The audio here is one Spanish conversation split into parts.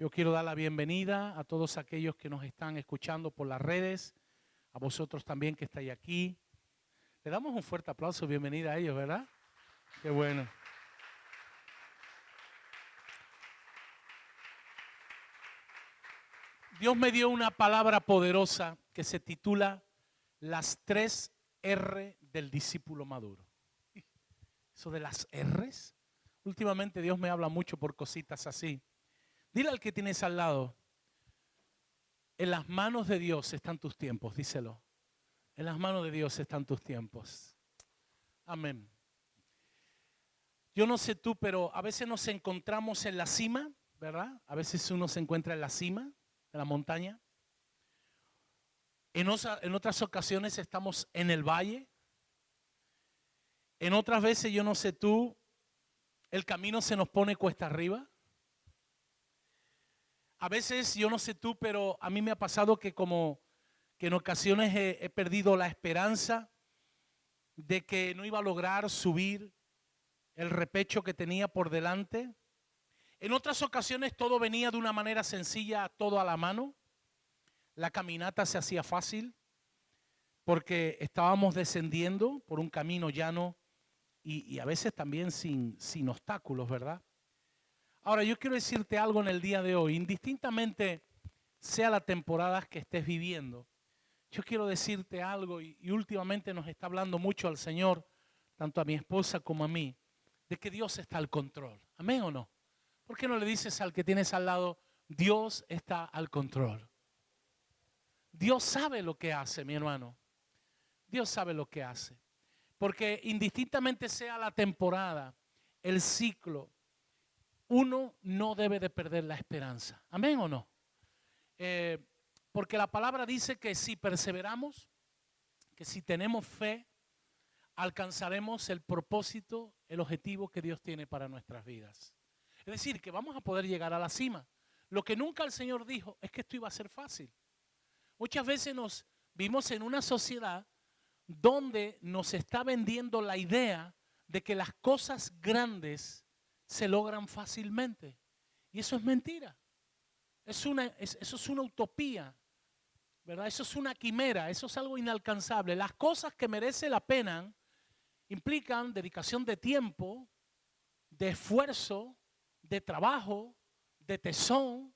Yo quiero dar la bienvenida a todos aquellos que nos están escuchando por las redes, a vosotros también que estáis aquí. Le damos un fuerte aplauso, bienvenida a ellos, ¿verdad? Qué bueno. Dios me dio una palabra poderosa que se titula Las 3 R del discípulo maduro. Eso de las R's, últimamente Dios me habla mucho por cositas así. Dile al que tienes al lado, en las manos de Dios están tus tiempos, díselo. En las manos de Dios están tus tiempos. Amén. Yo no sé tú, pero a veces nos encontramos en la cima, ¿verdad? A veces uno se encuentra en la cima de la montaña. En otras ocasiones estamos en el valle. En otras veces, yo no sé tú, el camino se nos pone cuesta arriba. A veces, yo no sé tú, pero a mí me ha pasado que en ocasiones he perdido la esperanza de que no iba a lograr subir el repecho que tenía por delante. En otras ocasiones todo venía de una manera sencilla, todo a la mano. La caminata se hacía fácil porque estábamos descendiendo por un camino llano y a veces también sin obstáculos, ¿verdad? Ahora, yo quiero decirte algo en el día de hoy, indistintamente sea la temporada que estés viviendo. Yo quiero decirte algo y últimamente nos está hablando mucho al Señor, tanto a mi esposa como a mí, de que Dios está al control. ¿Amén o no? ¿Por qué no le dices al que tienes al lado, Dios está al control? Dios sabe lo que hace, mi hermano. Dios sabe lo que hace. Porque indistintamente sea la temporada, el ciclo, uno no debe de perder la esperanza. ¿Amén o no? Porque la palabra dice que si perseveramos, que si tenemos fe, alcanzaremos el propósito, el objetivo que Dios tiene para nuestras vidas. Es decir, que vamos a poder llegar a la cima. Lo que nunca el Señor dijo es que esto iba a ser fácil. Muchas veces nos vimos en una sociedad donde nos está vendiendo la idea de que las cosas grandes se logran fácilmente. Y eso es mentira. Eso es una utopía, ¿verdad? Eso es una quimera, eso es algo inalcanzable. Las cosas que merecen la pena implican dedicación de tiempo, de esfuerzo, de trabajo, de tesón.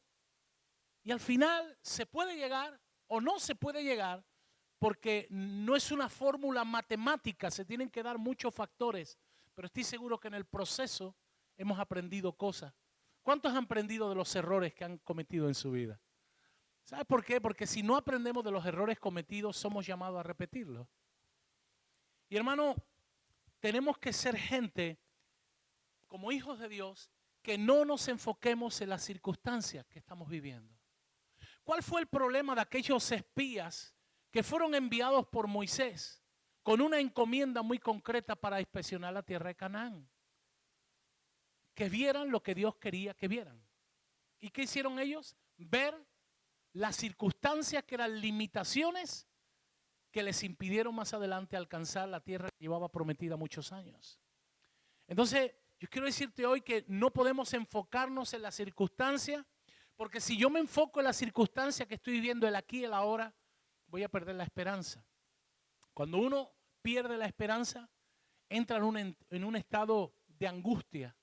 Y al final se puede llegar o no se puede llegar porque no es una fórmula matemática, se tienen que dar muchos factores. Pero estoy seguro que en el proceso hemos aprendido cosas. ¿Cuántos han aprendido de los errores que han cometido en su vida? ¿Sabes por qué? Porque si no aprendemos de los errores cometidos, somos llamados a repetirlos. Y hermano, tenemos que ser gente, como hijos de Dios, que no nos enfoquemos en las circunstancias que estamos viviendo. ¿Cuál fue el problema de aquellos espías que fueron enviados por Moisés con una encomienda muy concreta para inspeccionar la tierra de Canaán? Que vieran lo que Dios quería que vieran. ¿Y qué hicieron ellos? Ver las circunstancias que eran limitaciones que les impidieron más adelante alcanzar la tierra que llevaba prometida muchos años. Entonces, yo quiero decirte hoy que no podemos enfocarnos en las circunstancias, porque si yo me enfoco en las circunstancias que estoy viviendo el aquí y el ahora, voy a perder la esperanza. Cuando uno pierde la esperanza, entra en un estado de angustia.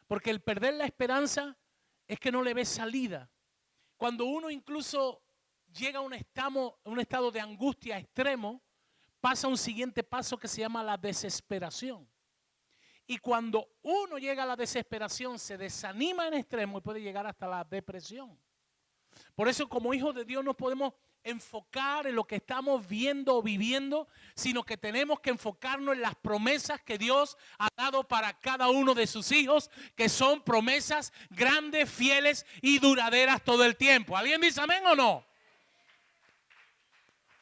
Porque el perder la esperanza es que no le ves salida. Cuando uno incluso llega a un estado de angustia extremo, pasa un siguiente paso que se llama la desesperación. Y cuando uno llega a la desesperación, se desanima en extremo y puede llegar hasta la depresión. Por eso, como hijos de Dios, no podemos enfocar en lo que estamos viendo o viviendo, sino que tenemos que enfocarnos en las promesas que Dios ha dado para cada uno de sus hijos, que son promesas grandes, fieles y duraderas todo el tiempo. ¿Alguien dice amén o no?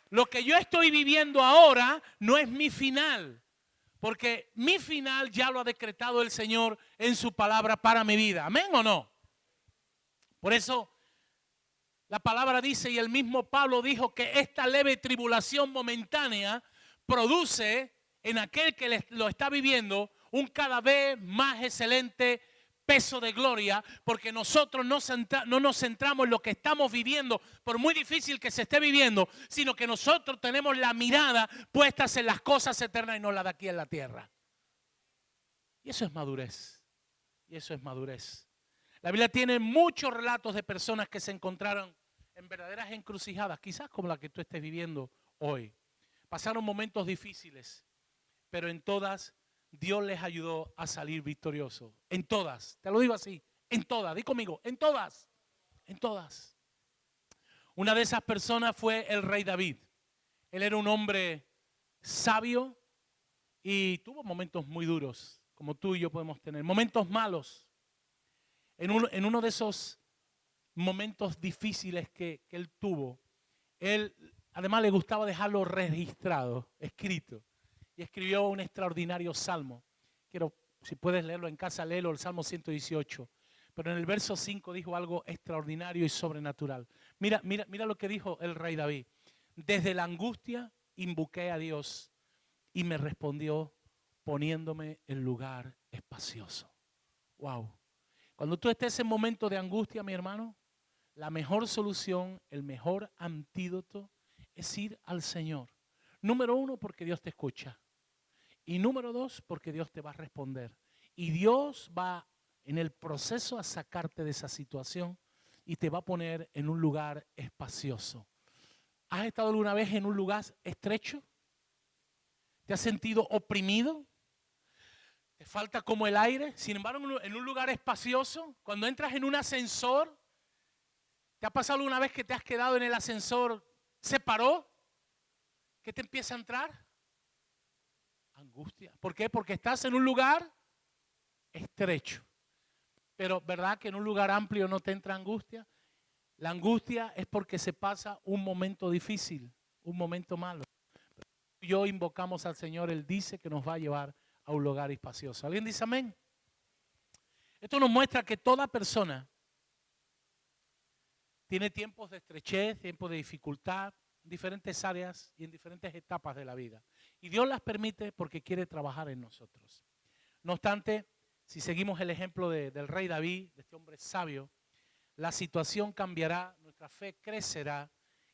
Lo que yo estoy viviendo ahora no es mi final, porque mi final ya lo ha decretado el Señor en su palabra para mi vida. ¿Amén o no? Por eso la palabra dice, y el mismo Pablo dijo, que esta leve tribulación momentánea produce en aquel que lo está viviendo un cada vez más excelente peso de gloria, porque nosotros no nos centramos en lo que estamos viviendo, por muy difícil que se esté viviendo, sino que nosotros tenemos la mirada puestas en las cosas eternas y no la de aquí en la tierra. Y eso es madurez. Y eso es madurez. La Biblia tiene muchos relatos de personas que se encontraron en verdaderas encrucijadas, quizás como la que tú estés viviendo hoy. Pasaron momentos difíciles, pero en todas Dios les ayudó a salir victoriosos. En todas, te lo digo así, en todas, di conmigo, en todas, en todas. Una de esas personas fue el rey David. Él era un hombre sabio y tuvo momentos muy duros, como tú y yo podemos tener, momentos malos. En uno de esos momentos difíciles que él tuvo, él además le gustaba dejarlo registrado, escrito. Y escribió un extraordinario salmo. Quiero, si puedes leerlo en casa, léelo, el Salmo 118. Pero en el verso 5 dijo algo extraordinario y sobrenatural. Mira lo que dijo el rey David. Desde la angustia invoqué a Dios y me respondió poniéndome en lugar espacioso. Wow. Cuando tú estés en momento de angustia, mi hermano, la mejor solución, el mejor antídoto es ir al Señor. Número 1, porque Dios te escucha. Y número 2, porque Dios te va a responder. Y Dios va en el proceso a sacarte de esa situación y te va a poner en un lugar espacioso. ¿Has estado alguna vez en un lugar estrecho? ¿Te has sentido oprimido? ¿Te falta como el aire? Sin embargo, en un lugar espacioso, cuando entras en un ascensor, ¿te ha pasado alguna vez que te has quedado en el ascensor, se paró? ¿Qué te empieza a entrar? Angustia. ¿Por qué? Porque estás en un lugar estrecho. Pero ¿verdad que en un lugar amplio no te entra angustia? La angustia es porque se pasa un momento difícil, un momento malo. Y hoy invocamos al Señor, Él dice que nos va a llevar a un lugar espacioso. ¿Alguien dice amén? Esto nos muestra que toda persona tiene tiempos de estrechez, tiempos de dificultad, en diferentes áreas y en diferentes etapas de la vida. Y Dios las permite porque quiere trabajar en nosotros. No obstante, si seguimos el ejemplo del rey David, de este hombre sabio, la situación cambiará, nuestra fe crecerá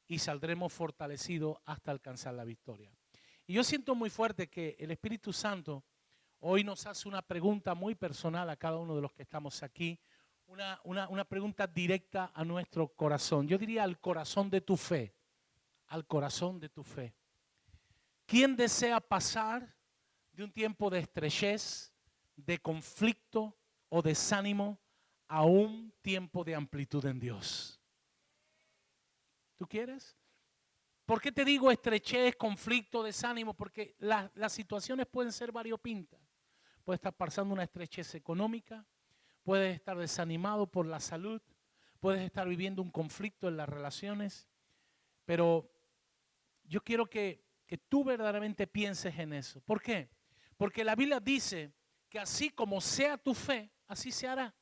y saldremos fortalecidos hasta alcanzar la victoria. Y yo siento muy fuerte que el Espíritu Santo hoy nos hace una pregunta muy personal a cada uno de los que estamos aquí, una pregunta directa a nuestro corazón. Yo diría al corazón de tu fe, al corazón de tu fe. ¿Quién desea pasar de un tiempo de estrechez, de conflicto o desánimo a un tiempo de amplitud en Dios? ¿Tú quieres? ¿Por qué te digo estrechez, conflicto, desánimo? Porque las situaciones pueden ser variopintas. Puedes estar pasando una estrechez económica, puedes estar desanimado por la salud, puedes estar viviendo un conflicto en las relaciones, pero yo quiero que tú verdaderamente pienses en eso. ¿Por qué? Porque la Biblia dice que así como sea tu fe, así se hará.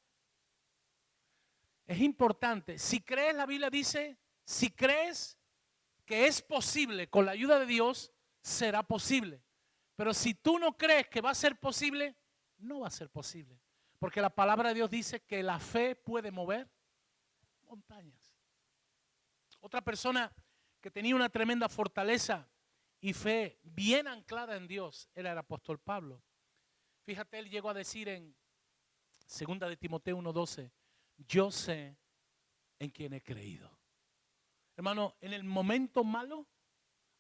Es importante. Si crees, la Biblia dice, si crees que es posible con la ayuda de Dios, será posible. Pero si tú no crees que va a ser posible, no va a ser posible. Porque la palabra de Dios dice que la fe puede mover montañas. Otra persona que tenía una tremenda fortaleza y fe bien anclada en Dios era el apóstol Pablo. Fíjate, él llegó a decir en 2 de Timoteo 1:12, yo sé en quién he creído. Hermano, en el momento malo,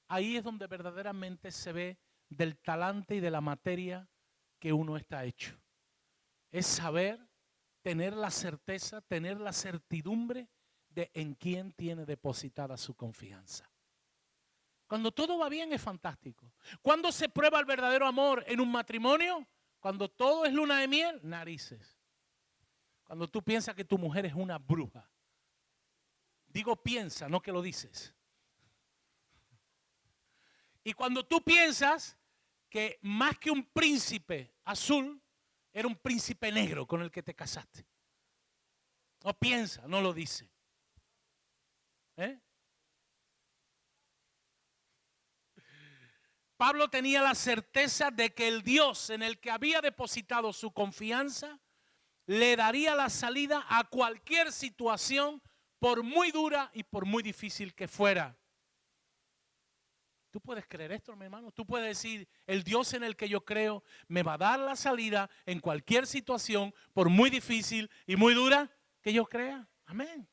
ahí es donde verdaderamente se ve del talante y de la materia que uno está hecho. Es saber, tener la certeza, tener la certidumbre de en quién tiene depositada su confianza. Cuando todo va bien es fantástico. ¿Cuándo se prueba el verdadero amor en un matrimonio? Cuando todo es luna de miel, narices. Cuando tú piensas que tu mujer es una bruja. Digo piensa, no que lo dices. Y cuando tú piensas que más que un príncipe azul, era un príncipe negro con el que te casaste. No piensa, no lo dice. Pablo tenía la certeza de que el Dios en el que había depositado su confianza le daría la salida a cualquier situación, por muy dura y por muy difícil que fuera. ¿Tú puedes creer esto, mi hermano? Tú puedes decir, el Dios en el que yo creo me va a dar la salida en cualquier situación, por muy difícil y muy dura que yo crea. Amén.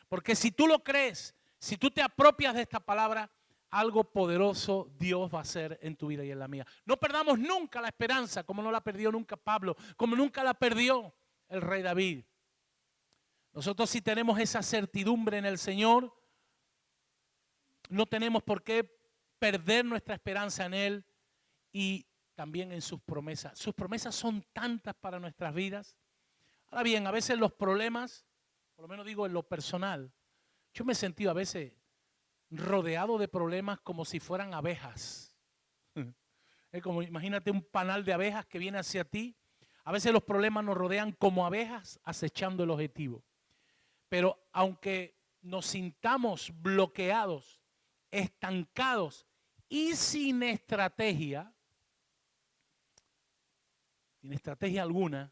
Porque si tú lo crees, si tú te apropias de esta palabra, algo poderoso Dios va a hacer en tu vida y en la mía. No perdamos nunca la esperanza, como no la perdió nunca Pablo, como nunca la perdió el rey David. Nosotros si tenemos esa certidumbre en el Señor, no tenemos por qué perder nuestra esperanza en Él y también en sus promesas. Sus promesas son tantas para nuestras vidas. Ahora bien, a veces los problemas, por lo menos digo en lo personal, yo me he sentido a veces rodeado de problemas como si fueran abejas. Es como, imagínate un panal de abejas que viene hacia ti. A veces los problemas nos rodean como abejas acechando el objetivo. Pero aunque nos sintamos bloqueados, estancados y sin estrategia alguna,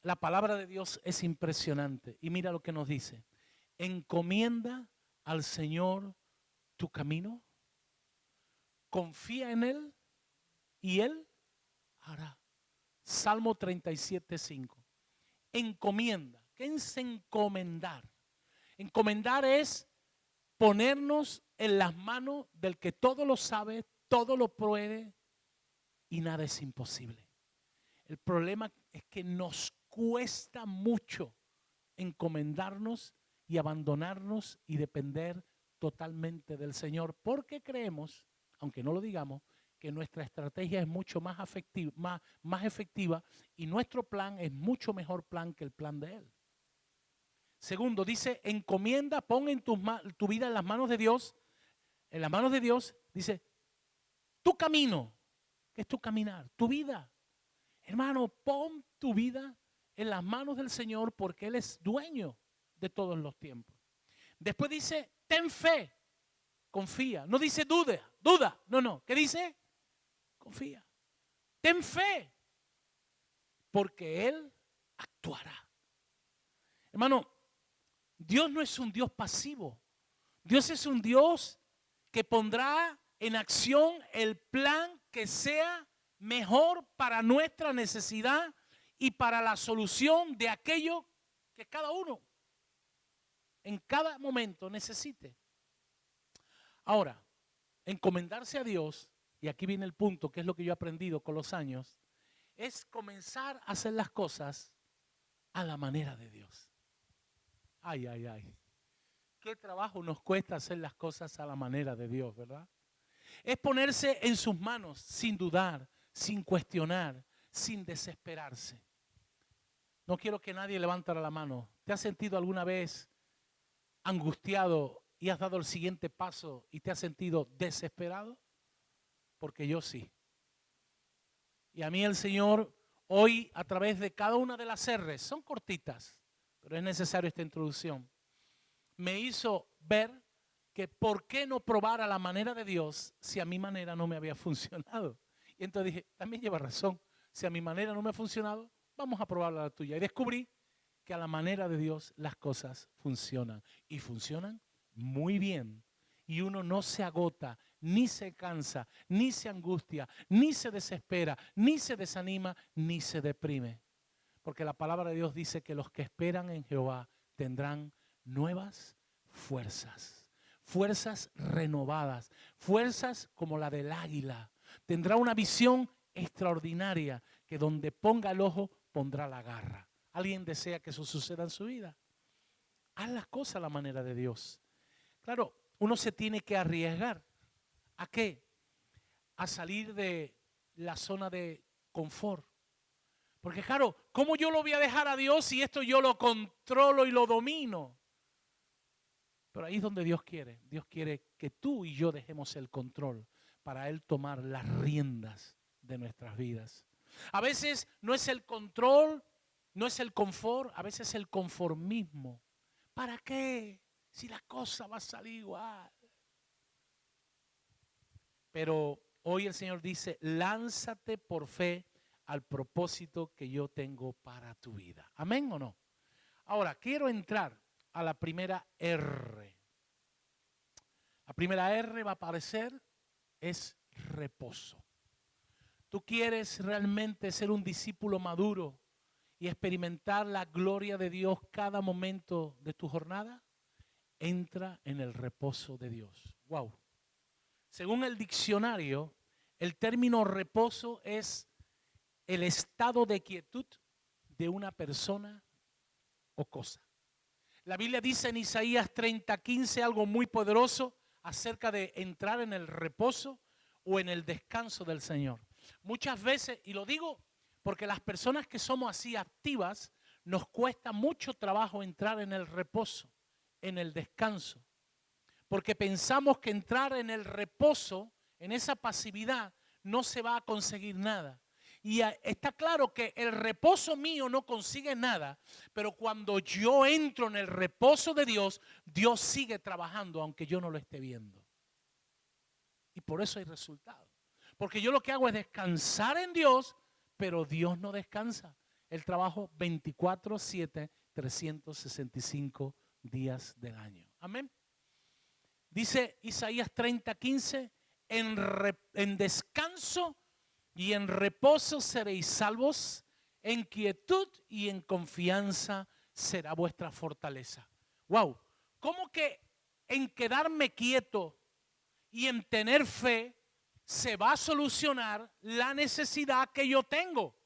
la palabra de Dios es impresionante. Y mira lo que nos dice. Encomienda al Señor tu camino, confía en Él y Él hará. Salmo 37:5. Encomienda. ¿Qué es encomendar? Encomendar es ponernos en las manos del que todo lo sabe, todo lo puede y nada es imposible. El problema es que nos cuesta mucho encomendarnos y abandonarnos y depender totalmente del Señor, porque creemos, aunque no lo digamos, que nuestra estrategia es mucho más efectiva y nuestro plan es mucho mejor plan que el plan de Él. Segundo, dice, encomienda, pon en tu vida en las manos de Dios. En las manos de Dios, dice, tu camino, que es tu caminar, tu vida. Hermano, pon tu vida en las manos del Señor porque Él es dueño de todos los tiempos. Después dice, ten fe, confía. No dice duda. No. ¿Qué dice? Confía. Ten fe, porque Él actuará. Hermano, Dios no es un Dios pasivo. Dios es un Dios que pondrá en acción el plan que sea mejor para nuestra necesidad y para la solución de aquello que cada uno en cada momento necesite. Ahora, encomendarse a Dios, y aquí viene el punto, que es lo que yo he aprendido con los años, es comenzar a hacer las cosas a la manera de Dios. Ay. Qué trabajo nos cuesta hacer las cosas a la manera de Dios, ¿verdad? Es ponerse en sus manos sin dudar, sin cuestionar, sin desesperarse. No quiero que nadie levante la mano. ¿Te has sentido alguna vez angustiado y has dado el siguiente paso y te has sentido desesperado? Porque yo sí. Y a mí el Señor hoy, a través de cada una de las R's, son cortitas, pero es necesario esta introducción, me hizo ver que por qué no probar a la manera de Dios si a mi manera no me había funcionado. Y entonces dije, también lleva razón, si a mi manera no me ha funcionado, vamos a probar a la tuya. Y descubrí que a la manera de Dios las cosas funcionan. Y funcionan muy bien. Y uno no se agota, ni se cansa, ni se angustia, ni se desespera, ni se desanima, ni se deprime. Porque la palabra de Dios dice que los que esperan en Jehová tendrán nuevas fuerzas, fuerzas renovadas, fuerzas como la del águila. Tendrá una visión extraordinaria que donde ponga el ojo pondrá la garra. ¿Alguien desea que eso suceda en su vida? Haz las cosas a la manera de Dios. Claro, uno se tiene que arriesgar. ¿A qué? A salir de la zona de confort. Porque claro, ¿cómo yo lo voy a dejar a Dios si esto yo lo controlo y lo domino? Pero ahí es donde Dios quiere. Dios quiere que tú y yo dejemos el control para Él tomar las riendas de nuestras vidas. A veces no es el control, no es el confort, a veces es el conformismo. ¿Para qué? Si la cosa va a salir igual. Pero hoy el Señor dice, lánzate por fe al propósito que yo tengo para tu vida. ¿Amén o no? Ahora, quiero entrar a la primera R. La primera R va a aparecer, es reposo. ¿Tú quieres realmente ser un discípulo maduro y experimentar la gloria de Dios cada momento de tu jornada? Entra en el reposo de Dios. Wow. Según el diccionario, el término reposo es el estado de quietud de una persona o cosa. La Biblia dice en Isaías 30:15 algo muy poderoso acerca de entrar en el reposo o en el descanso del Señor. Muchas veces, y lo digo porque las personas que somos así activas, nos cuesta mucho trabajo entrar en el reposo, en el descanso. Porque pensamos que entrar en el reposo, en esa pasividad, no se va a conseguir nada. Y está claro que el reposo mío no consigue nada, pero cuando yo entro en el reposo de Dios, Dios sigue trabajando aunque yo no lo esté viendo. Y por eso hay resultados. Porque yo lo que hago es descansar en Dios, pero Dios no descansa. Él trabaja 24/7, 365 días del año. Amén. Dice Isaías 30:15, en descanso y en reposo seréis salvos, en quietud y en confianza será vuestra fortaleza. Wow, ¿cómo que en quedarme quieto y en tener fe se va a solucionar la necesidad que yo tengo?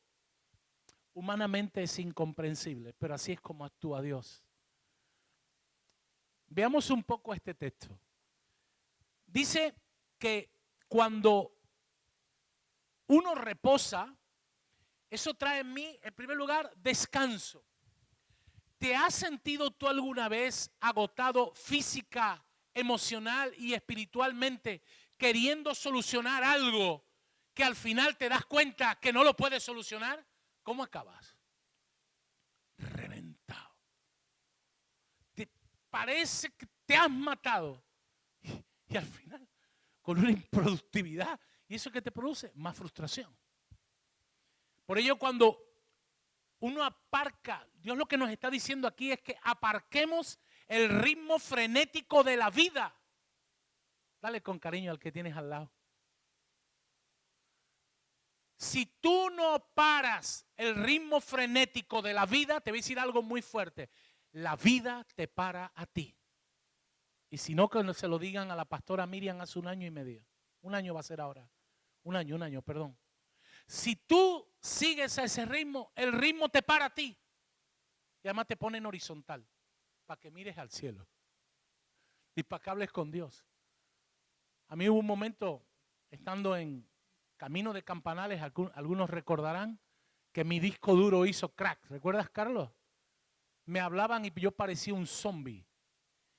Humanamente es incomprensible, pero así es como actúa Dios. Veamos un poco este texto. Dice que cuando uno reposa, eso trae en mí, en primer lugar, descanso. ¿Te has sentido tú alguna vez agotado física, emocional y espiritualmente queriendo solucionar algo que al final te das cuenta que no lo puedes solucionar? ¿Cómo acabas? Reventado. Te parece que te has matado y al final con una improductividad. ¿Y eso qué te produce? Más frustración. Por ello, cuando uno aparca, Dios lo que nos está diciendo aquí es que aparquemos el ritmo frenético de la vida. Dale con cariño al que tienes al lado. Si tú no paras el ritmo frenético de la vida, te voy a decir algo muy fuerte. La vida te para a ti. Y si no, que se lo digan a la pastora Miriam hace 1 año y medio. 1 año va a ser ahora. Un año, perdón. Si tú sigues a ese ritmo, el ritmo te para a ti. Y además te pone en horizontal, para que mires al cielo. Y para que hables con Dios. A mí hubo un momento, estando en camino de Campanales, algunos recordarán, que mi disco duro hizo crack. ¿Recuerdas, Carlos? Me hablaban y yo parecía un zombie.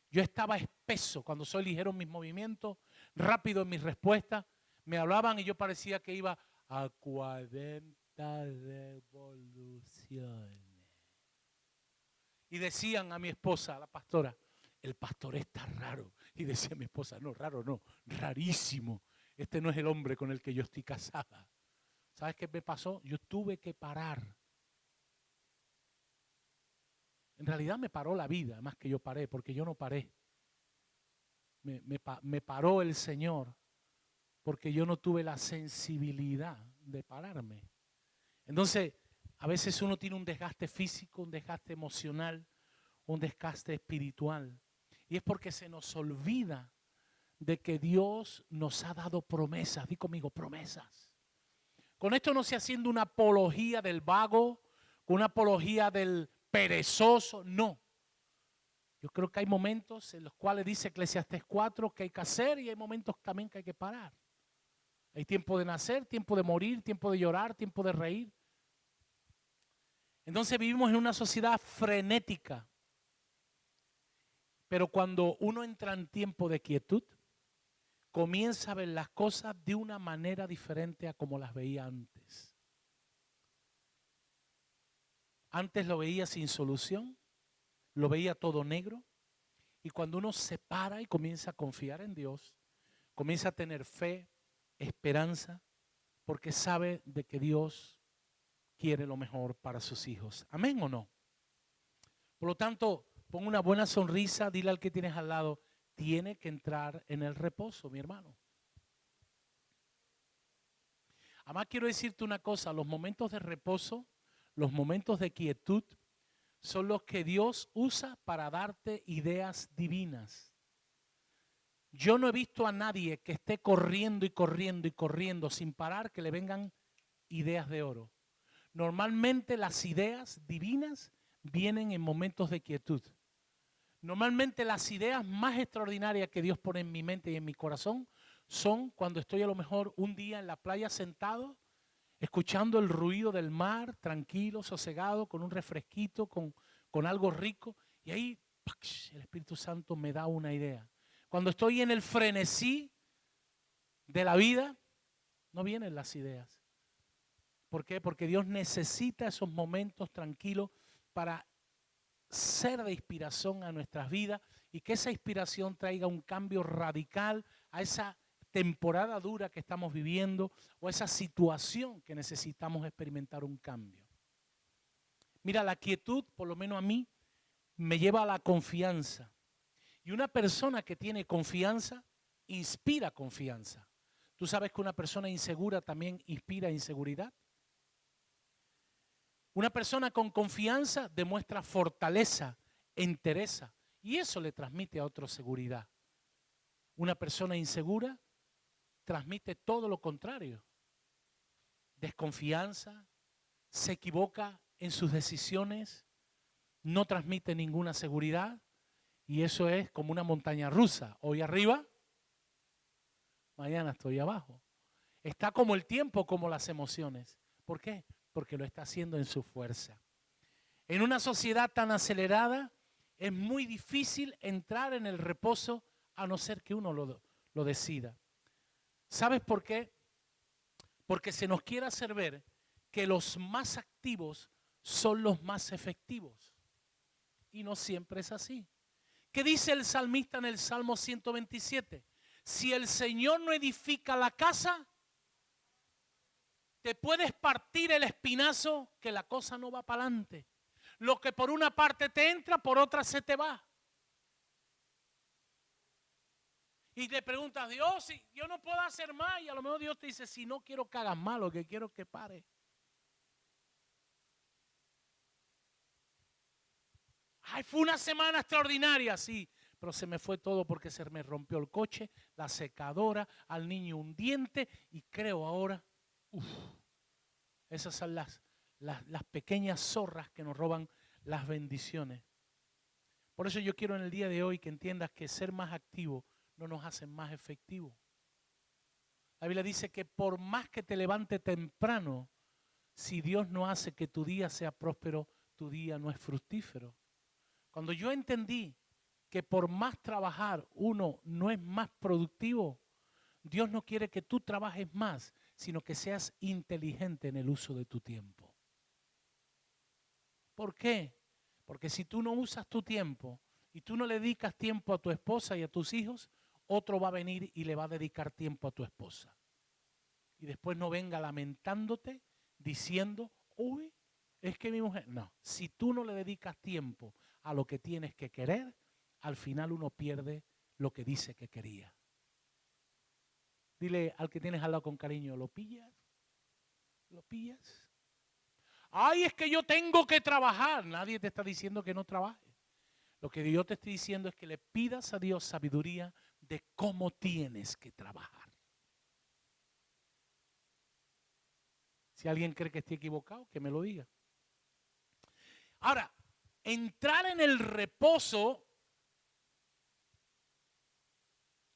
Yo estaba espeso cuando soy ligero en mis movimientos, rápido en mis respuestas. Me hablaban y yo parecía que iba a 40 revoluciones. Y decían a mi esposa, a la pastora, el pastor está raro. Y decía mi esposa, no, raro no, rarísimo. Este no es el hombre con el que yo estoy casada. ¿Sabes qué me pasó? Yo tuve que parar. En realidad me paró la vida, más que yo paré, porque yo no paré. Me paró el Señor, porque yo no tuve la sensibilidad de pararme. Entonces, a veces uno tiene un desgaste físico, un desgaste emocional, un desgaste espiritual. Y es porque se nos olvida de que Dios nos ha dado promesas. Di conmigo, promesas. Con esto no estoy haciendo una apología del vago, una apología del perezoso, no. Yo creo que hay momentos en los cuales dice Eclesiastés 4 que hay que hacer y hay momentos también que hay que parar. Hay tiempo de nacer, tiempo de morir, tiempo de llorar, tiempo de reír. Entonces vivimos en una sociedad frenética. Pero cuando uno entra en tiempo de quietud, comienza a ver las cosas de una manera diferente a como las veía antes. Antes lo veía sin solución, lo veía todo negro. Y cuando uno se para y comienza a confiar en Dios, comienza a tener fe, esperanza, porque sabe de que Dios quiere lo mejor para sus hijos. ¿Amén o no? Por lo tanto, pon una buena sonrisa, dile al que tienes al lado, tiene que entrar en el reposo, mi hermano. Además, quiero decirte una cosa, los momentos de reposo, los momentos de quietud, son los que Dios usa para darte ideas divinas. Yo no he visto a nadie que esté corriendo y corriendo y corriendo sin parar que le vengan ideas de oro. Normalmente las ideas divinas vienen en momentos de quietud. Normalmente las ideas más extraordinarias que Dios pone en mi mente y en mi corazón son cuando estoy a lo mejor un día en la playa sentado, escuchando el ruido del mar, tranquilo, sosegado, con un refresquito, con algo rico, y ahí el Espíritu Santo me da una idea. Cuando estoy en el frenesí de la vida, no vienen las ideas. ¿Por qué? Porque Dios necesita esos momentos tranquilos para ser de inspiración a nuestras vidas y que esa inspiración traiga un cambio radical a esa temporada dura que estamos viviendo o esa situación que necesitamos experimentar un cambio. Mira, la quietud, por lo menos a mí, me lleva a la confianza. Y una persona que tiene confianza, inspira confianza. ¿Tú sabes que una persona insegura también inspira inseguridad? Una persona con confianza demuestra fortaleza, entereza, y eso le transmite a otro seguridad. Una persona insegura transmite todo lo contrario. Desconfianza, se equivoca en sus decisiones, no transmite ninguna seguridad, y eso es como una montaña rusa. Hoy arriba, mañana estoy abajo. Está como el tiempo, como las emociones. ¿Por qué? Porque lo está haciendo en su fuerza. En una sociedad tan acelerada, es muy difícil entrar en el reposo a no ser que uno lo decida. ¿Sabes por qué? Porque se nos quiere hacer ver que los más activos son los más efectivos. Y no siempre es así. ¿Qué dice el salmista en el Salmo 127? Si el Señor no edifica la casa, te puedes partir el espinazo que la cosa no va para adelante. Lo que por una parte te entra, por otra se te va. Y te preguntas, Dios, si yo no puedo hacer más, y a lo mejor Dios te dice, si no quiero que hagas más, lo que quiero es que pare. Ay, fue una semana extraordinaria, sí, pero se me fue todo porque se me rompió el coche, la secadora, al niño un diente, y creo ahora, esas son las pequeñas zorras que nos roban las bendiciones. Por eso yo quiero en el día de hoy que entiendas que ser más activo no nos hace más efectivos. La Biblia dice que por más que te levante temprano, si Dios no hace que tu día sea próspero, tu día no es fructífero. Cuando yo entendí que por más trabajar uno no es más productivo, Dios no quiere que tú trabajes más, sino que seas inteligente en el uso de tu tiempo. ¿Por qué? Porque si tú no usas tu tiempo y tú no le dedicas tiempo a tu esposa y a tus hijos, otro va a venir y le va a dedicar tiempo a tu esposa. Y después no venga lamentándote, diciendo, uy, es que mi mujer... No, si tú no le dedicas tiempo a lo que tienes que querer, al final uno pierde lo que dice que quería. Dile al que tienes al lado con cariño, ¿lo pillas? ¿Lo pillas? Ay, es que yo tengo que trabajar. Nadie te está diciendo que no trabajes. Lo que yo te estoy diciendo es que le pidas a Dios sabiduría de cómo tienes que trabajar. Si alguien cree que estoy equivocado, que me lo diga. Ahora, entrar en el reposo,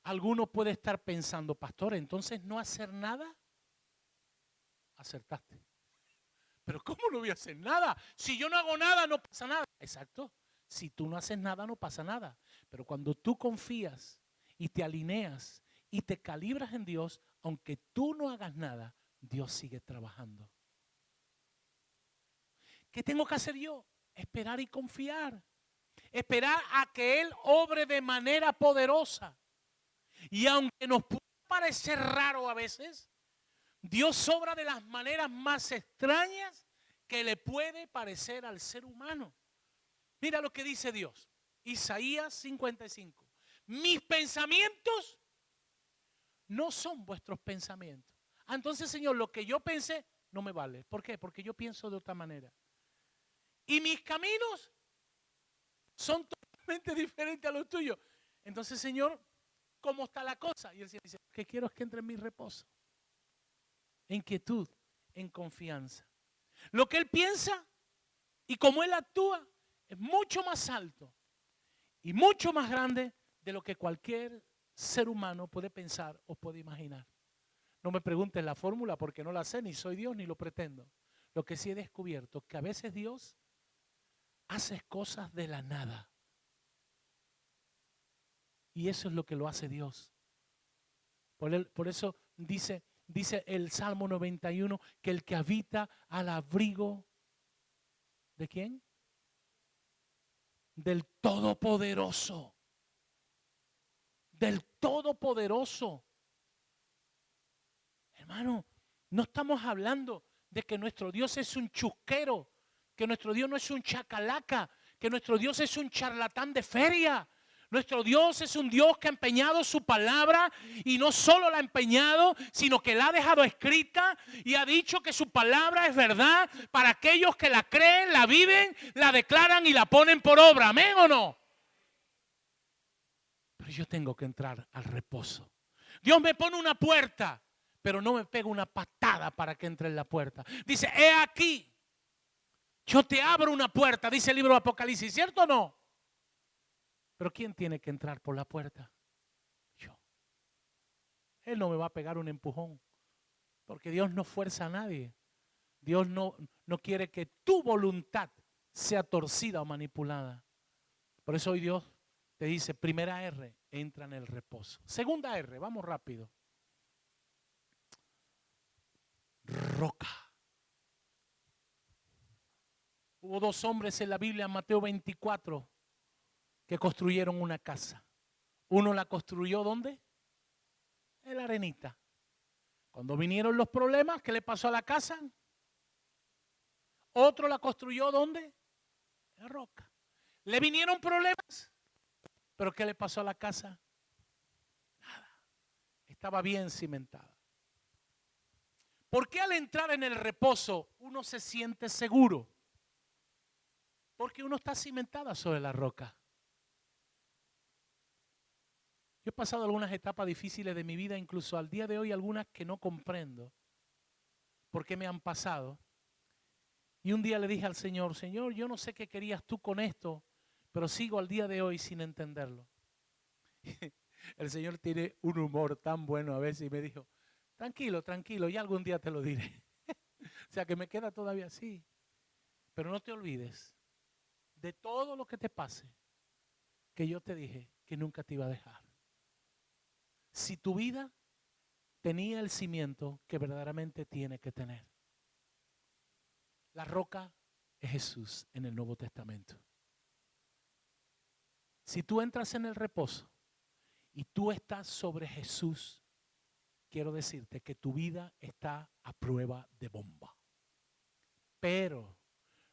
alguno puede estar pensando, pastor, entonces no hacer nada. Acertaste. Pero ¿cómo no voy a hacer nada? Si yo no hago nada, no pasa nada. Exacto. Si tú no haces nada, no pasa nada. Pero cuando tú confías y te alineas y te calibras en Dios, aunque tú no hagas nada, Dios sigue trabajando. ¿Qué tengo que hacer yo? Esperar y confiar. Esperar a que Él obre de manera poderosa. Y aunque nos pueda parecer raro a veces, Dios obra de las maneras más extrañas que le puede parecer al ser humano. Mira lo que dice Dios. Isaías 55. Mis pensamientos no son vuestros pensamientos. Entonces, Señor, lo que yo pensé no me vale. ¿Por qué? Porque yo pienso de otra manera. Y mis caminos son totalmente diferentes a los tuyos. Entonces, Señor, ¿cómo está la cosa? Y el Señor dice, lo que quiero es que entre en mi reposo, en quietud, en confianza. Lo que Él piensa y como Él actúa es mucho más alto y mucho más grande de lo que cualquier ser humano puede pensar o puede imaginar. No me preguntes la fórmula porque no la sé, ni soy Dios ni lo pretendo. Lo que sí he descubierto es que a veces Dios hace cosas de la nada. Y eso es lo que lo hace Dios. Por eso dice el Salmo 91 que el que habita al abrigo ¿de quién? Del Todopoderoso. Del Todopoderoso. Hermano, no estamos hablando de que nuestro Dios es un chusquero, que nuestro Dios no es un chacalaca, que nuestro Dios es un charlatán de feria. Nuestro Dios es un Dios que ha empeñado su palabra y no solo la ha empeñado, sino que la ha dejado escrita y ha dicho que su palabra es verdad para aquellos que la creen, la viven, la declaran y la ponen por obra. ¿Amén o no? Pero yo tengo que entrar al reposo. Dios me pone una puerta, pero no me pega una patada para que entre en la puerta. Dice, he aquí, yo te abro una puerta, dice el libro de Apocalipsis, ¿cierto o no? Pero ¿quién tiene que entrar por la puerta? Yo. Él no me va a pegar un empujón, porque Dios no fuerza a nadie. Dios no quiere que tu voluntad sea torcida o manipulada. Por eso hoy Dios te dice, primera R, entra en el reposo. Segunda R, vamos rápido. Roca. Hubo dos hombres en la Biblia, en Mateo 24, que construyeron una casa. Uno la construyó ¿dónde? En la arenita. Cuando vinieron los problemas, ¿qué le pasó a la casa? Otro la construyó ¿dónde? En la roca. Le vinieron problemas, pero ¿qué le pasó a la casa? Nada. Estaba bien cimentada. ¿Por qué al entrar en el reposo uno se siente seguro? Porque uno está cimentada sobre la roca. Yo he pasado algunas etapas difíciles de mi vida, incluso al día de hoy algunas que no comprendo por qué me han pasado. Y un día le dije al Señor, Señor, yo no sé qué querías tú con esto, pero sigo al día de hoy sin entenderlo. El Señor tiene un humor tan bueno a veces y me dijo, tranquilo, tranquilo, ya algún día te lo diré. O sea que me queda todavía así. Pero no te olvides de todo lo que te pase, que yo te dije que nunca te iba a dejar. Si tu vida tenía el cimiento que verdaderamente tiene que tener. La roca es Jesús en el Nuevo Testamento. Si tú entras en el reposo y tú estás sobre Jesús, quiero decirte que tu vida está a prueba de bomba. Pero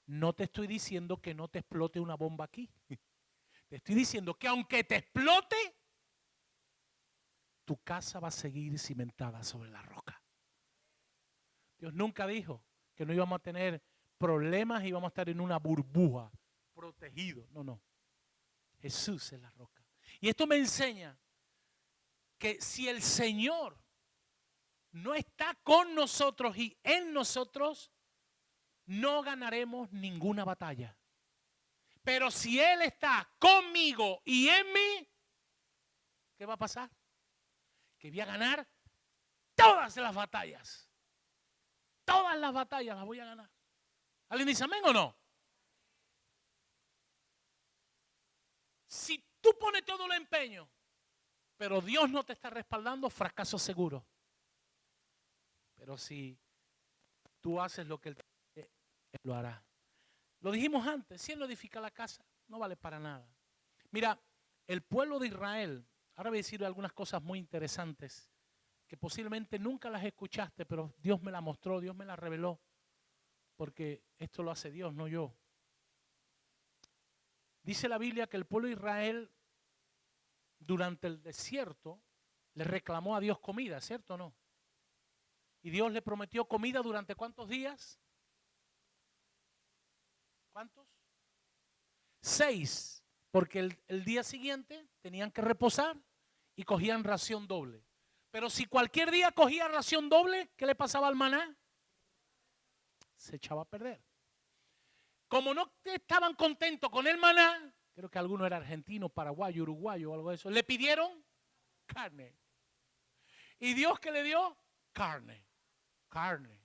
no te estoy diciendo que no te explote una bomba aquí. Te estoy diciendo que aunque te explote, tu casa va a seguir cimentada sobre la roca. Dios nunca dijo que no íbamos a tener problemas y íbamos a estar en una burbuja protegidos. No, no. Jesús es la roca. Y esto me enseña que si el Señor no está con nosotros y en nosotros, no ganaremos ninguna batalla. Pero si Él está conmigo y en mí, ¿qué va a pasar? Que voy a ganar todas las batallas. Todas las batallas las voy a ganar. ¿Alguien dice amén o no? Si tú pones todo el empeño, pero Dios no te está respaldando, fracaso seguro. Pero si tú haces lo que Él lo hará. Lo dijimos antes, si Él no edifica la casa, no vale para nada. Mira, el pueblo de Israel, ahora voy a decir algunas cosas muy interesantes que posiblemente nunca las escuchaste, pero Dios me las mostró, Dios me las reveló. porque esto lo hace Dios, no yo. Dice la Biblia que el pueblo de Israel durante el desierto le reclamó a Dios comida, ¿cierto o no? Y Dios le prometió comida durante ¿cuántos días? ¿Cuántos? 6, porque el día siguiente tenían que reposar y cogían ración doble. Pero si cualquier día cogía ración doble, ¿qué le pasaba al maná? Se echaba a perder. Como no estaban contentos con el maná, creo que alguno era argentino, paraguayo, uruguayo o algo de eso, le pidieron carne. ¿Y Dios qué le dio? Carne. Carne.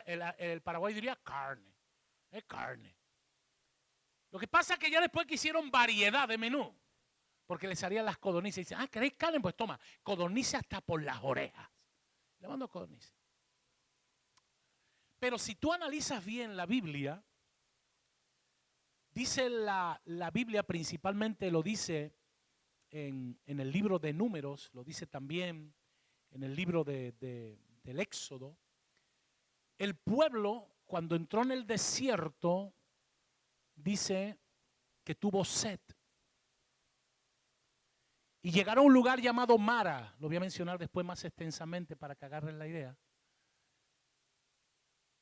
El paraguayo diría carne. Es carne. Lo que pasa es que ya después quisieron variedad de menú, porque les salían las codornices. Y dicen, ¿queréis carne? Pues toma, codornices hasta por las orejas. Le mando codornices. Pero si tú analizas bien la Biblia, dice la Biblia, principalmente lo dice en el libro de Números, lo dice también en el libro del Éxodo. El pueblo, cuando entró en el desierto, dice que tuvo sed. Y llegaron a un lugar llamado Mara, lo voy a mencionar después más extensamente para que agarren la idea.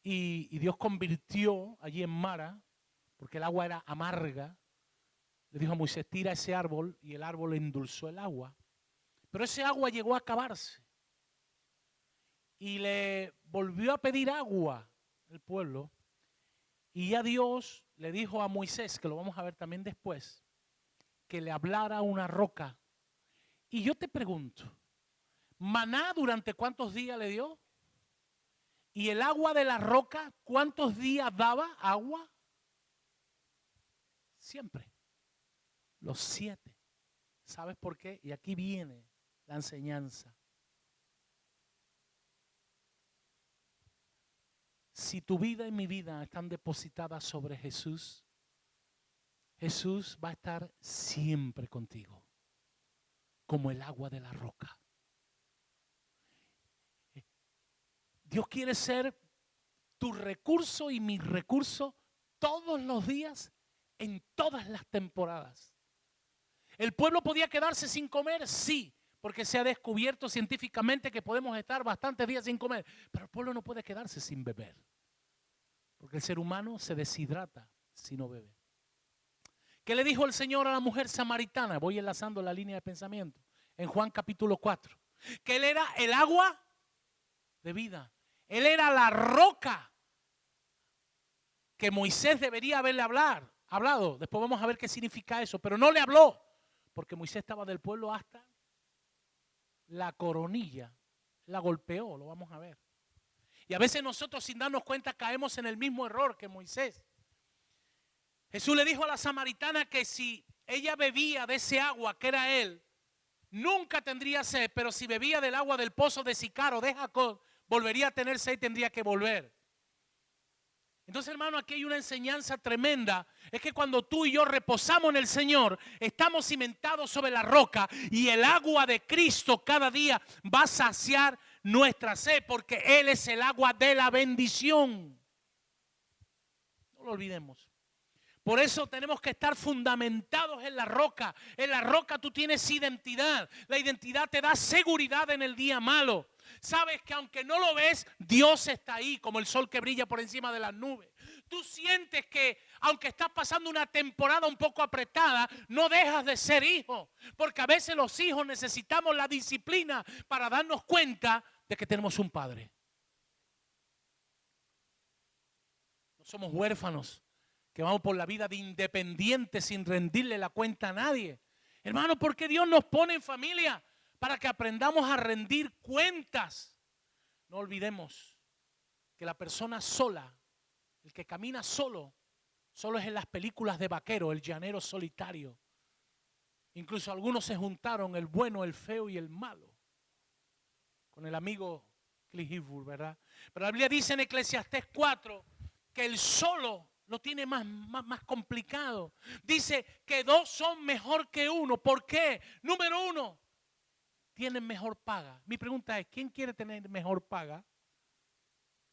Y Dios convirtió allí en Mara, porque el agua era amarga. Le dijo a Moisés, tira ese árbol, y el árbol endulzó el agua. Pero ese agua llegó a acabarse. Y le volvió a pedir agua el pueblo. Y ya Dios le dijo a Moisés, que lo vamos a ver también después, que le hablara a una roca. Y yo te pregunto, ¿maná durante cuántos días le dio? ¿Y el agua de la roca cuántos días daba agua? Siempre. Los 7. ¿Sabes por qué? Y aquí viene la enseñanza. Si tu vida y mi vida están depositadas sobre Jesús, Jesús va a estar siempre contigo, como el agua de la roca. Dios quiere ser tu recurso y mi recurso todos los días, en todas las temporadas. ¿El pueblo podía quedarse sin comer? Sí, porque se ha descubierto científicamente que podemos estar bastantes días sin comer. Pero el pueblo no puede quedarse sin beber, porque el ser humano se deshidrata si no bebe. ¿Qué le dijo el Señor a la mujer samaritana? Voy enlazando la línea de pensamiento. En Juan capítulo 4. Que Él era el agua de vida. Él era la roca que Moisés debería haberle hablado. Después vamos a ver qué significa eso. Pero no le habló, porque Moisés estaba del pueblo hasta la coronilla. La golpeó, lo vamos a ver. Y a veces nosotros, sin darnos cuenta, caemos en el mismo error que Moisés. Jesús le dijo a la samaritana que si ella bebía de ese agua que era Él, nunca tendría sed, pero si bebía del agua del pozo de Sicar o de Jacob, volvería a tener sed y tendría que volver. Entonces, hermano, aquí hay una enseñanza tremenda. Es que cuando tú y yo reposamos en el Señor, estamos cimentados sobre la roca y el agua de Cristo cada día va a saciar nuestra sed, porque Él es el agua de la bendición. No lo olvidemos. Por eso tenemos que estar fundamentados en la roca. En la roca tú tienes identidad. La identidad te da seguridad en el día malo. Sabes que aunque no lo ves, Dios está ahí como el sol que brilla por encima de las nubes. Tú sientes que aunque estás pasando una temporada un poco apretada, no dejas de ser hijo. Porque a veces los hijos necesitamos la disciplina para darnos cuenta de que tenemos un padre. No somos huérfanos que vamos por la vida de independientes sin rendirle la cuenta a nadie. Hermano, ¿por qué Dios nos pone en familia? Para que aprendamos a rendir cuentas. No olvidemos que la persona sola, el que camina solo es en las películas de vaquero, el llanero solitario. Incluso algunos se juntaron, el bueno, el feo y el malo, con el amigo Clint Eastwood, ¿verdad? Pero la Biblia dice en Eclesiastés 4 que el solo lo tiene más complicado. Dice que 2 son mejor que 1. ¿Por qué? Número 1, tienen mejor paga. Mi pregunta es, ¿quién quiere tener mejor paga?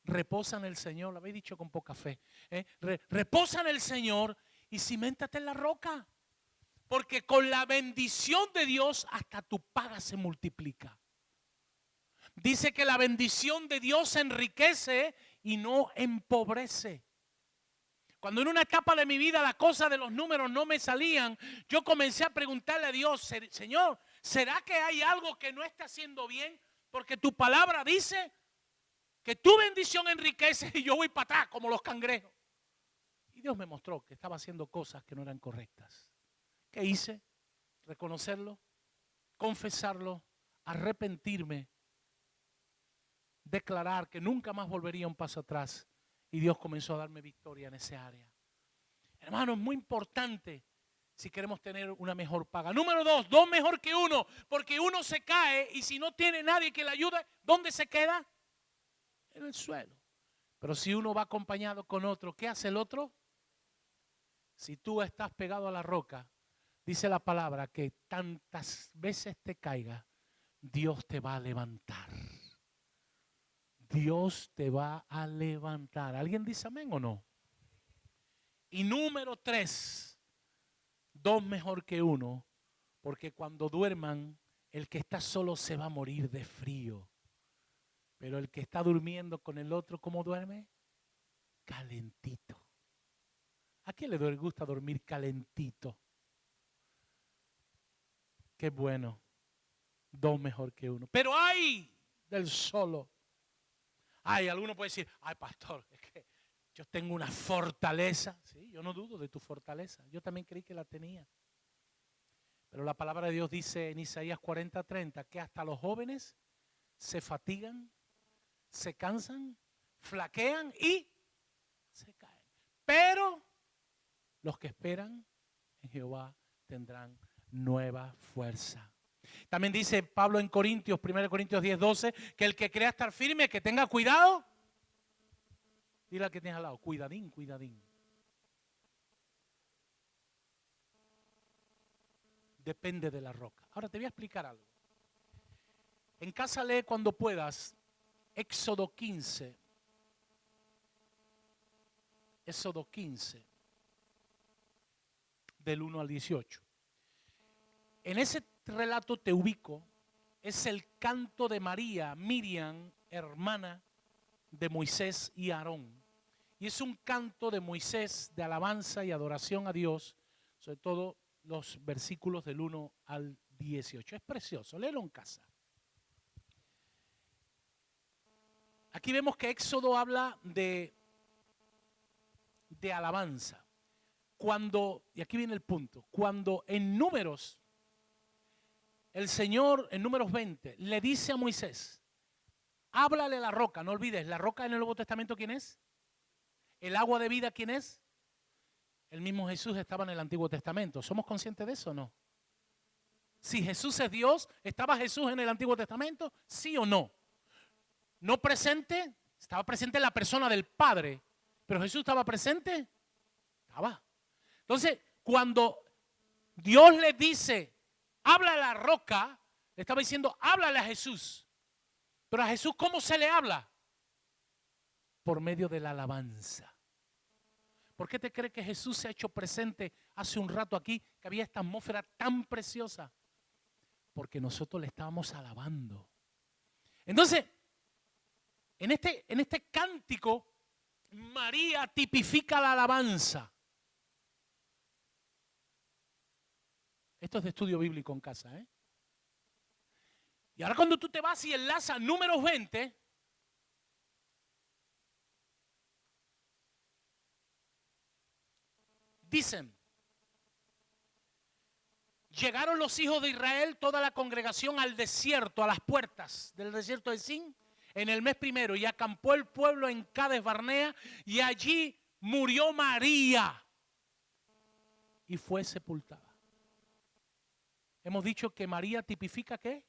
reposa en el Señor. Lo habéis dicho con poca fe. Reposa en el Señor y ciméntate en la roca. Porque con la bendición de Dios hasta tu paga se multiplica. Dice que la bendición de Dios enriquece y no empobrece. Cuando en una etapa de mi vida las cosas de los números no me salían, yo comencé a preguntarle a Dios, Señor, ¿será que hay algo que no está haciendo bien? Porque tu palabra dice que tu bendición enriquece y yo voy para atrás como los cangrejos. Y Dios me mostró que estaba haciendo cosas que no eran correctas. ¿Qué hice? Reconocerlo, confesarlo, arrepentirme, declarar que nunca más volvería un paso atrás. Y Dios comenzó a darme victoria en ese área. Hermano, es muy importante si queremos tener una mejor paga. Número 2, dos mejor que uno, porque uno se cae y si no tiene nadie que le ayude, ¿dónde se queda? En el suelo. Pero si uno va acompañado con otro, ¿qué hace el otro? Si tú estás pegado a la roca, dice la palabra que tantas veces te caiga, Dios te va a levantar. Dios te va a levantar. ¿Alguien dice amén o no? Y número 3, dos mejor que uno, porque cuando duerman, el que está solo se va a morir de frío. Pero el que está durmiendo con el otro, ¿cómo duerme? Calentito. ¿A quién le gusta dormir calentito? Qué bueno. Dos mejor que uno. Pero hay del solo. Ay, alguno puede decir, ay, pastor, es que yo tengo una fortaleza. Sí, yo no dudo de tu fortaleza. Yo también creí que la tenía. Pero la palabra de Dios dice en Isaías 40:30 que hasta los jóvenes se fatigan, se cansan, flaquean y se caen. Pero los que esperan en Jehová tendrán nueva fuerza. También dice Pablo en Corintios, 1 Corintios 10:12, que el que crea estar firme, que tenga cuidado. Dile al que tienes al lado, cuidadín, cuidadín. Depende de la roca. Ahora te voy a explicar algo. En casa lee cuando puedas Éxodo 15. Éxodo 15, del 1 al 18. En ese relato te ubico, es el canto de María, Miriam, hermana de Moisés y Aarón. Y es un canto de Moisés de alabanza y adoración a Dios, sobre todo los versículos del 1 al 18. Es precioso, léelo en casa. Aquí vemos que Éxodo habla de alabanza. Cuando, y aquí viene el punto, cuando en Números, el Señor en Números 20 le dice a Moisés, háblale a la roca, no olvides, la roca en el Nuevo Testamento, ¿quién es? El agua de vida, ¿quién es? El mismo Jesús estaba en el Antiguo Testamento. ¿Somos conscientes de eso o no? Si Jesús es Dios, ¿estaba Jesús en el Antiguo Testamento? ¿Sí o no? No presente, estaba presente la persona del Padre, pero Jesús estaba presente, estaba. Entonces, cuando Dios le dice, habla a la roca, le estaba diciendo, háblale a Jesús. Pero a Jesús, ¿cómo se le habla? Por medio de la alabanza. ¿Por qué te crees que Jesús se ha hecho presente hace un rato aquí, que había esta atmósfera tan preciosa? Porque nosotros le estábamos alabando. Entonces, en este cántico, María tipifica la alabanza. Esto es de estudio bíblico en casa, ¿eh? Y ahora cuando tú te vas y enlazas Números 20, dicen, llegaron los hijos de Israel, toda la congregación al desierto, a las puertas del desierto de Sin, en el mes primero, y acampó el pueblo en Cades Barnea, y allí murió María y fue sepultada. Hemos dicho que María tipifica ¿qué?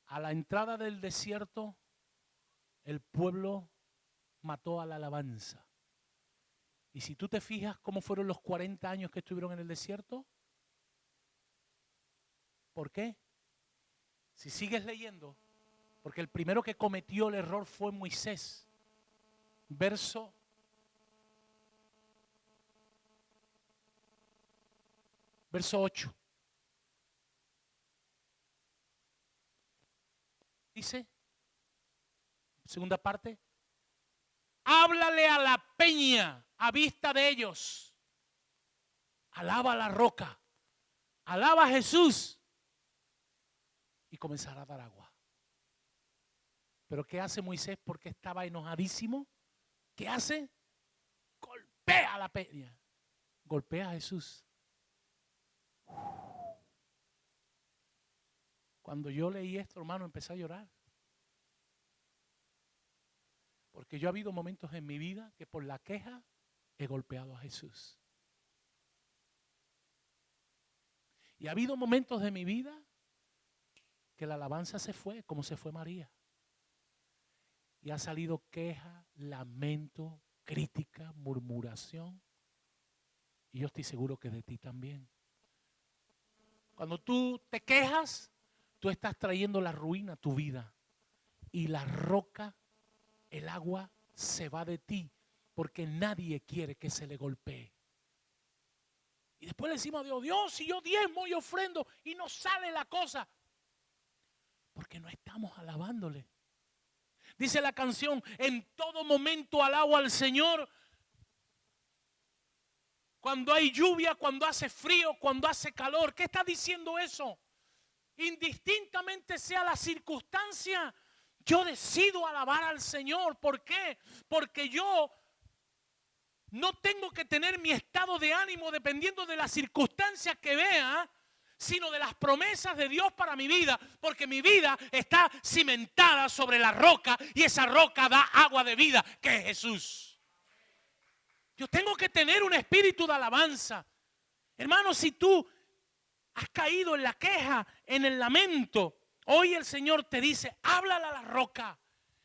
A la entrada del desierto, el pueblo mató a la alabanza. Y si tú te fijas cómo fueron los 40 años que estuvieron en el desierto, ¿por qué? Si sigues leyendo, Porque el primero que cometió el error fue Moisés. Verso 8. Dice, segunda parte, háblale a la peña a vista de ellos. Alaba a la roca. Alaba a Jesús. Y comenzará a dar agua. Pero ¿qué hace Moisés? Porque estaba enojadísimo. ¿Qué hace? Golpea a la peña. Golpea a Jesús. Cuando yo leí esto, hermano, empecé a llorar. Porque yo ha habido momentos en mi vida que por la queja he golpeado a Jesús. Y ha habido momentos de mi vida que la alabanza se fue, como se fue María. Y ha salido queja, lamento, crítica, murmuración. Y yo estoy seguro que de ti también. Cuando tú te quejas, tú estás trayendo la ruina a tu vida. Y la roca, el agua, se va de ti. Porque nadie quiere que se le golpee. Y después le decimos a Dios, Dios, si yo diezmo y ofrendo y no sale la cosa. Porque no estamos alabándole. Dice la canción, en todo momento alabo al Señor. Cuando hay lluvia, cuando hace frío, cuando hace calor. ¿Qué está diciendo eso? Indistintamente sea la circunstancia, yo decido alabar al Señor. ¿Por qué? Porque yo no tengo que tener mi estado de ánimo dependiendo de las circunstancias que vea, sino de las promesas de Dios para mi vida, porque mi vida está cimentada sobre la roca y esa roca da agua de vida, que es Jesús. Yo tengo que tener un espíritu de alabanza. Hermano, si tú has caído en la queja, en el lamento, hoy el Señor te dice, háblale a la roca.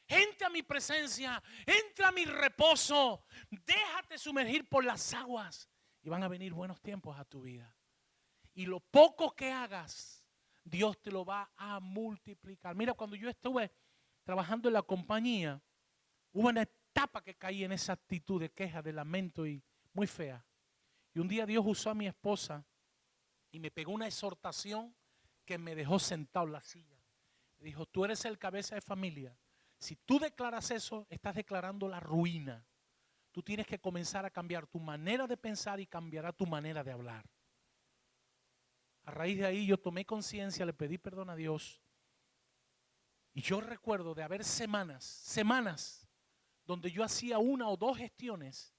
Entra a mi presencia, entra a mi reposo, déjate sumergir por las aguas y van a venir buenos tiempos a tu vida. Y lo poco que hagas, Dios te lo va a multiplicar. Mira, cuando yo estuve trabajando en la compañía, hubo una etapa que caí en esa actitud de queja, de lamento y muy fea. Y un día Dios usó a mi esposa y me pegó una exhortación que me dejó sentado en la silla. Me dijo, tú eres el cabeza de familia. Si tú declaras eso, estás declarando la ruina. Tú tienes que comenzar a cambiar tu manera de pensar y cambiará tu manera de hablar. A raíz de ahí yo tomé conciencia, le pedí perdón a Dios. Y yo recuerdo de haber semanas, donde yo hacía una o dos gestiones.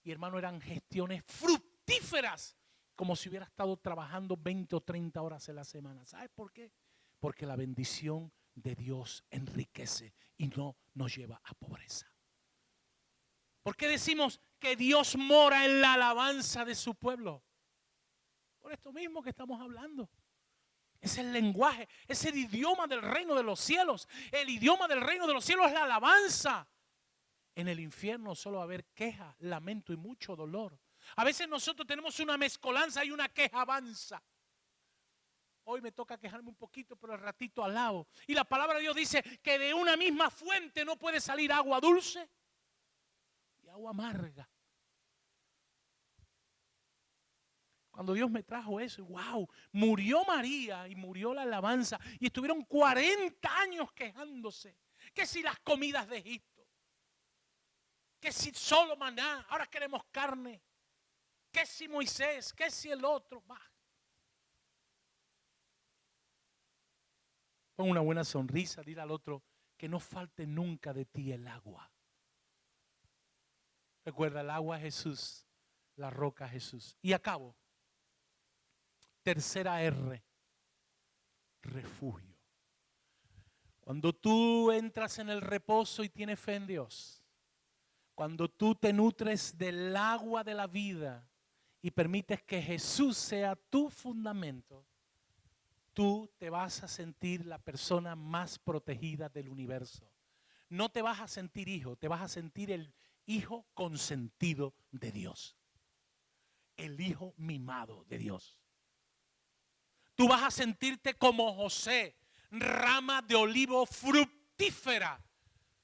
Y hermano, eran gestiones fructíferas, como si hubiera estado trabajando 20 o 30 horas en la semana. ¿Sabes por qué? Porque la bendición de Dios enriquece y no nos lleva a pobreza. ¿Por qué decimos que Dios mora en la alabanza de su pueblo? Por esto mismo que estamos hablando. Es el lenguaje, es el idioma del reino de los cielos. El idioma del reino de los cielos es la alabanza. En el infierno solo va a haber queja, lamento y mucho dolor. A veces nosotros tenemos una mezcolanza y una quejabanza. Hoy me toca quejarme un poquito, pero al ratito alabo. Y la palabra de Dios dice que de una misma fuente no puede salir agua dulce y agua amarga. Cuando Dios me trajo eso, wow, murió María y murió la alabanza. Y estuvieron 40 años quejándose. Que si las comidas de Egipto, que si solo maná, ahora queremos carne. Que si Moisés, que si el otro. Bah. Pon una buena sonrisa, dile al otro que no falte nunca de ti el agua. Recuerda, el agua es Jesús, la roca es Jesús. Y acabo. Tercera R, refugio. Cuando tú entras en el reposo y tienes fe en Dios, cuando tú te nutres del agua de la vida y permites que Jesús sea tu fundamento, tú te vas a sentir la persona más protegida del universo. No te vas a sentir hijo, te vas a sentir el hijo consentido de Dios. El hijo mimado de Dios. Tú vas a sentirte como José, rama de olivo fructífera.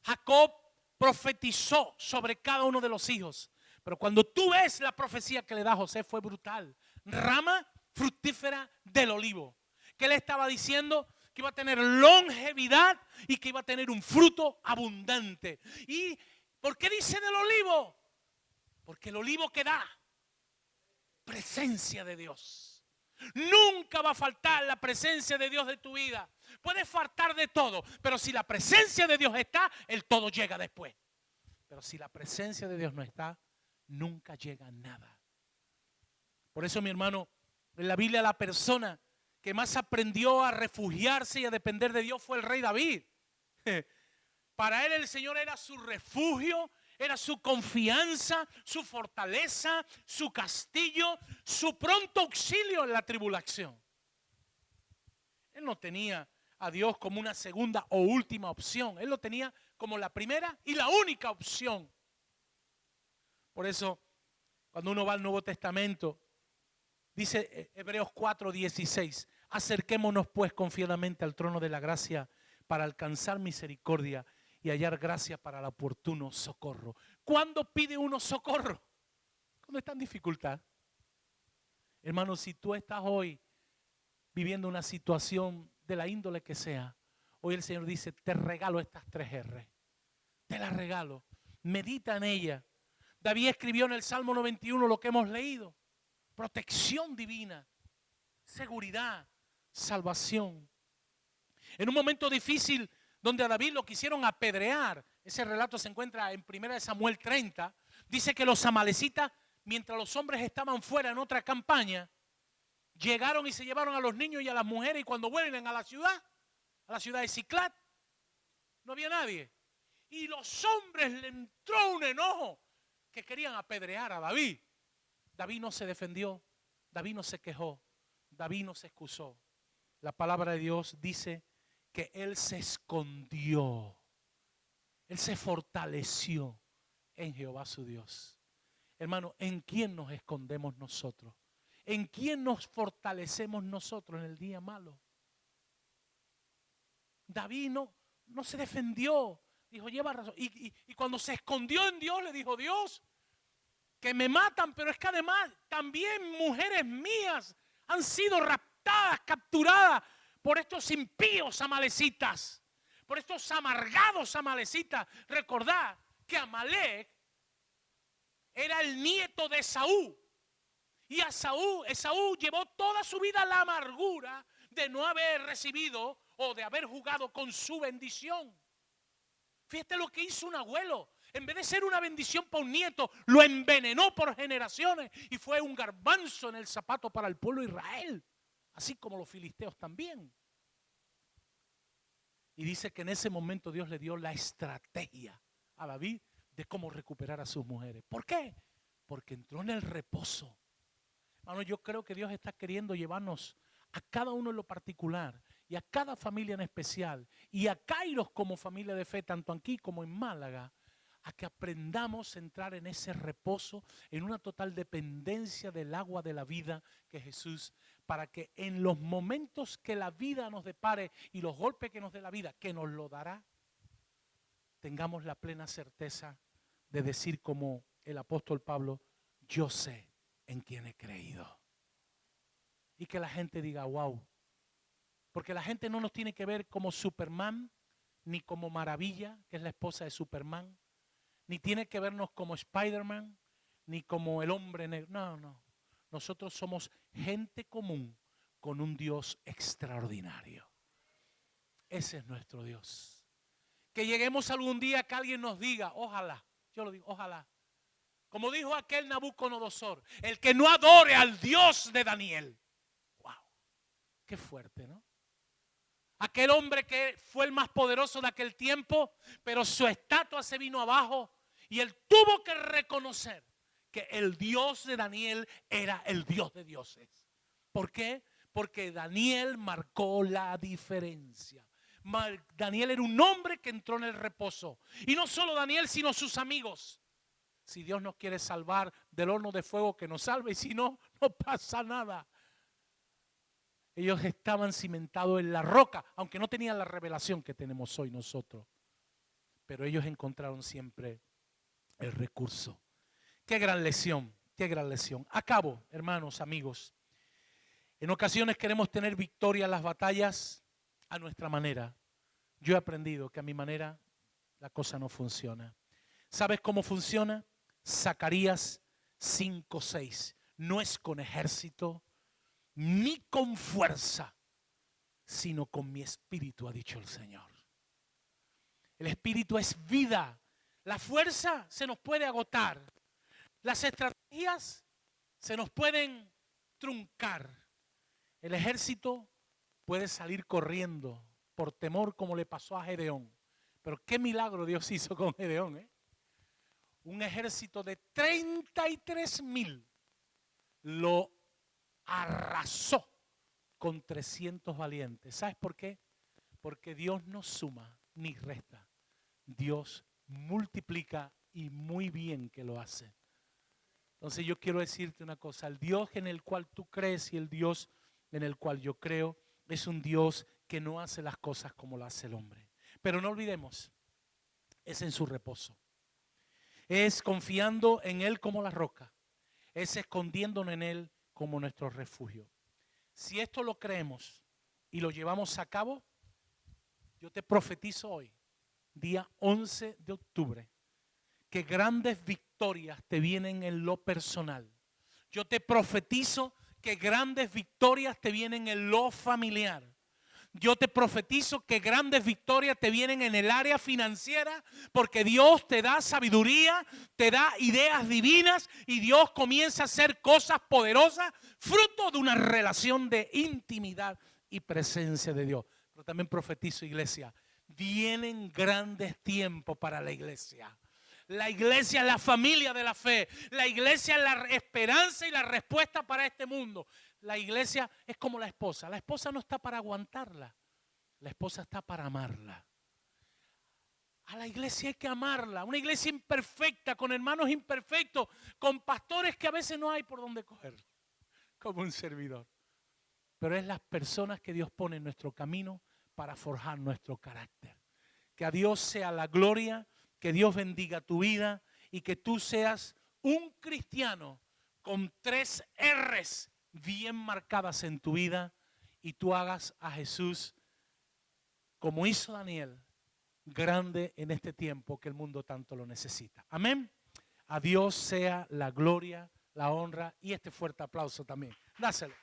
Jacob profetizó sobre cada uno de los hijos. Pero cuando tú ves la profecía que le da José, fue brutal. Rama fructífera del olivo. ¿Qué le estaba diciendo? Que iba a tener longevidad y que iba a tener un fruto abundante. ¿Y por qué dice del olivo? Porque el olivo que da presencia de Dios. Nunca va a faltar la presencia de Dios de tu vida. Puede faltar de todo, pero si la presencia de Dios está, el todo llega después. Pero si la presencia de Dios no está, nunca llega nada. Por eso, mi hermano, en la Biblia la persona que más aprendió a refugiarse y a depender de Dios fue el rey David. Para él el Señor era su refugio, era su confianza, su fortaleza, su castillo, su pronto auxilio en la tribulación. Él no tenía a Dios como una segunda o última opción. Él lo tenía como la primera y la única opción. Por eso, cuando uno va al Nuevo Testamento, dice Hebreos 4:16, acerquémonos pues confiadamente al trono de la gracia para alcanzar misericordia y hallar gracia para el oportuno socorro. ¿Cuándo pide uno socorro? Cuando está en dificultad. Hermano, si tú estás hoy viviendo una situación de la índole que sea, hoy el Señor dice, te regalo estas 3 R. Te las regalo. Medita en ella. David escribió en el Salmo 91 lo que hemos leído. Protección divina, seguridad, salvación. En un momento difícil donde a David lo quisieron apedrear, ese relato se encuentra en 1 Samuel 30, dice que los amalecitas, mientras los hombres estaban fuera en otra campaña, llegaron y se llevaron a los niños y a las mujeres, y cuando vuelven a la ciudad de Siclat, no había nadie. Y los hombres le entró un enojo que querían apedrear a David. David no se defendió, David no se quejó, David no se excusó. La palabra de Dios dice que él se escondió, él se fortaleció en Jehová su Dios. Hermano, ¿en quién nos escondemos nosotros? ¿En quién nos fortalecemos nosotros en el día malo? David no se defendió, dijo, lleva razón. Y cuando se escondió en Dios, le dijo, Dios, que me matan, pero es que además también mujeres mías han sido raptadas, capturadas por estos impíos amalecitas, por estos amargados amalecitas. Recordad que Amalec era el nieto de Esaú. Y Esaú llevó toda su vida la amargura de no haber recibido o de haber jugado con su bendición. Fíjate lo que hizo un abuelo. En vez de ser una bendición para un nieto, lo envenenó por generaciones y fue un garbanzo en el zapato para el pueblo de Israel, así como los filisteos también. Y dice que en ese momento Dios le dio la estrategia a David de cómo recuperar a sus mujeres. ¿Por qué? Porque entró en el reposo. Hermano, yo creo que Dios está queriendo llevarnos a cada uno en lo particular y a cada familia en especial y a Kairos como familia de fe, tanto aquí como en Málaga, a que aprendamos a entrar en ese reposo, en una total dependencia del agua de la vida que Jesús, para que en los momentos que la vida nos depare y los golpes que nos dé la vida, que nos lo dará, tengamos la plena certeza de decir como el apóstol Pablo, yo sé en quién he creído. Y que la gente diga, wow. Porque la gente no nos tiene que ver como Superman, ni como Maravilla, que es la esposa de Superman, ni tiene que vernos como Spider-Man, ni como el hombre negro. No. Nosotros somos gente común con un Dios extraordinario. Ese es nuestro Dios. Que lleguemos algún día que alguien nos diga, ojalá, yo lo digo, ojalá. Como dijo aquel Nabucodonosor, el que no adore al Dios de Daniel. Wow, qué fuerte, ¿no? Aquel hombre que fue el más poderoso de aquel tiempo, pero su estatua se vino abajo y él tuvo que reconocer que el Dios de Daniel era el Dios de dioses. ¿Por qué? Porque Daniel marcó la diferencia. Daniel era un hombre que entró en el reposo. Y no solo Daniel, sino sus amigos. Si Dios nos quiere salvar del horno de fuego, que nos salve. Y si no, no pasa nada. Ellos estaban cimentados en la roca, aunque no tenían la revelación que tenemos hoy nosotros. Pero ellos encontraron siempre el recurso. Qué gran lección, qué gran lección. Acabo, hermanos, amigos. En ocasiones queremos tener victoria en las batallas a nuestra manera. Yo he aprendido que a mi manera la cosa no funciona. ¿Sabes cómo funciona? Zacarías 5:6. No es con ejército ni con fuerza, sino con mi espíritu, ha dicho el Señor. El espíritu es vida. La fuerza se nos puede agotar. Las estrategias se nos pueden truncar. El ejército puede salir corriendo por temor, como le pasó a Gedeón. Pero qué milagro Dios hizo con Gedeón, ¿eh? Un ejército de 33,000 lo arrasó con 300 valientes. ¿Sabes por qué? Porque Dios no suma ni resta. Dios multiplica y muy bien que lo hace. Entonces yo quiero decirte una cosa. El Dios en el cual tú crees y el Dios en el cual yo creo es un Dios que no hace las cosas como lo hace el hombre. Pero no olvidemos, es en su reposo. Es confiando en Él como la roca. Es escondiéndonos en Él como nuestro refugio. Si esto lo creemos y lo llevamos a cabo, yo te profetizo hoy, día 11 de octubre, que grandes victorias te vienen en lo personal. Yo te profetizo que grandes victorias te vienen en lo familiar. Yo te profetizo que grandes victorias te vienen en el área financiera, porque Dios te da sabiduría, te da ideas divinas y Dios comienza a hacer cosas poderosas fruto de una relación de intimidad y presencia de Dios. Pero también profetizo, iglesia, vienen grandes tiempos para la iglesia. La iglesia es la familia de la fe. La iglesia es la esperanza y la respuesta para este mundo. La iglesia es como la esposa. La esposa no está para aguantarla. La esposa está para amarla. A la iglesia hay que amarla. Una iglesia imperfecta, con hermanos imperfectos, con pastores que a veces no hay por dónde coger, como un servidor. Pero es las personas que Dios pone en nuestro camino para forjar nuestro carácter. Que a Dios sea la gloria, que Dios bendiga tu vida y que tú seas un cristiano con 3 R's bien marcadas en tu vida y tú hagas a Jesús, como hizo Daniel, grande en este tiempo que el mundo tanto lo necesita. Amén. A Dios sea la gloria, la honra y este fuerte aplauso también. Dáselo.